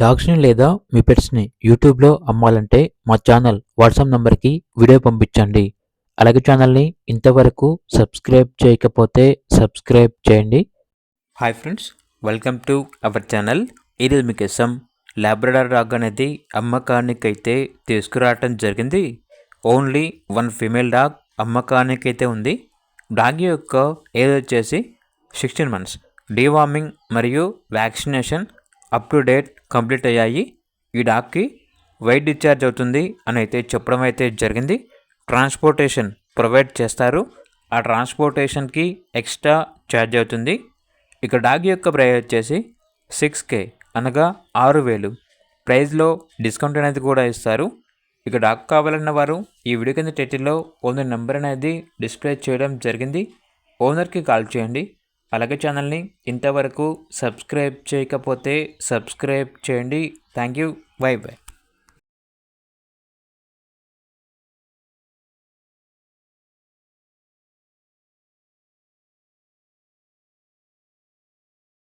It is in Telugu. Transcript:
డాగ్స్‌ని లేదా మీ పెట్స్‌ని యూట్యూబ్‌లో అమ్మాలంటే మా ఛానల్ వాట్సాప్ నంబర్‌కి వీడియో పంపించండి. అలాగే ఛానల్‌ని ఇంతవరకు సబ్స్క్రైబ్ చేయకపోతే సబ్స్క్రైబ్ చేయండి. Hi friends, welcome to our channel. ఈరోజు మీకోసం లాబ్రడార్ డాగ్ అనేది అమ్మకానికైతే తీసుకురావటం జరిగింది. ఓన్లీ వన్ ఫీమేల్ డాగ్ అమ్మకానికైతే ఉంది. డాగ్ యొక్క ఏజ్ వచ్చేసి 16 మంత్స్. డీవార్మింగ్ మరియు vaccination up to date complete అయ్యాయి. ఈ డాగ్కి వెయిట్ డిశ్చార్జ్ అవుతుంది అని అయితే చెప్పడం అయితే జరిగింది. ట్రాన్స్పోర్టేషన్ ప్రొవైడ్ చేస్తారు. ఆ ట్రాన్స్పోర్టేషన్కి ఎక్స్ట్రా ఛార్జ్ అవుతుంది. ఇక డాగ్ యొక్క ప్రైస్ వచ్చేసి 6K అనగా 6,000. ప్రైస్లో డిస్కౌంట్ అనేది కూడా ఇస్తారు. ఇక డాగ్ కావాలన్న వారు ఈ వీడియో కింద టైటిల్లో ఓనర్ నెంబర్ అనేది డిస్ప్లే చేయడం జరిగింది. ఓనర్కి కాల్ చేయండి. అలాగే ఛానల్ని ఇంతవరకు సబ్స్క్రైబ్ చేయకపోతే సబ్స్క్రైబ్ చేయండి. Thank you. By by.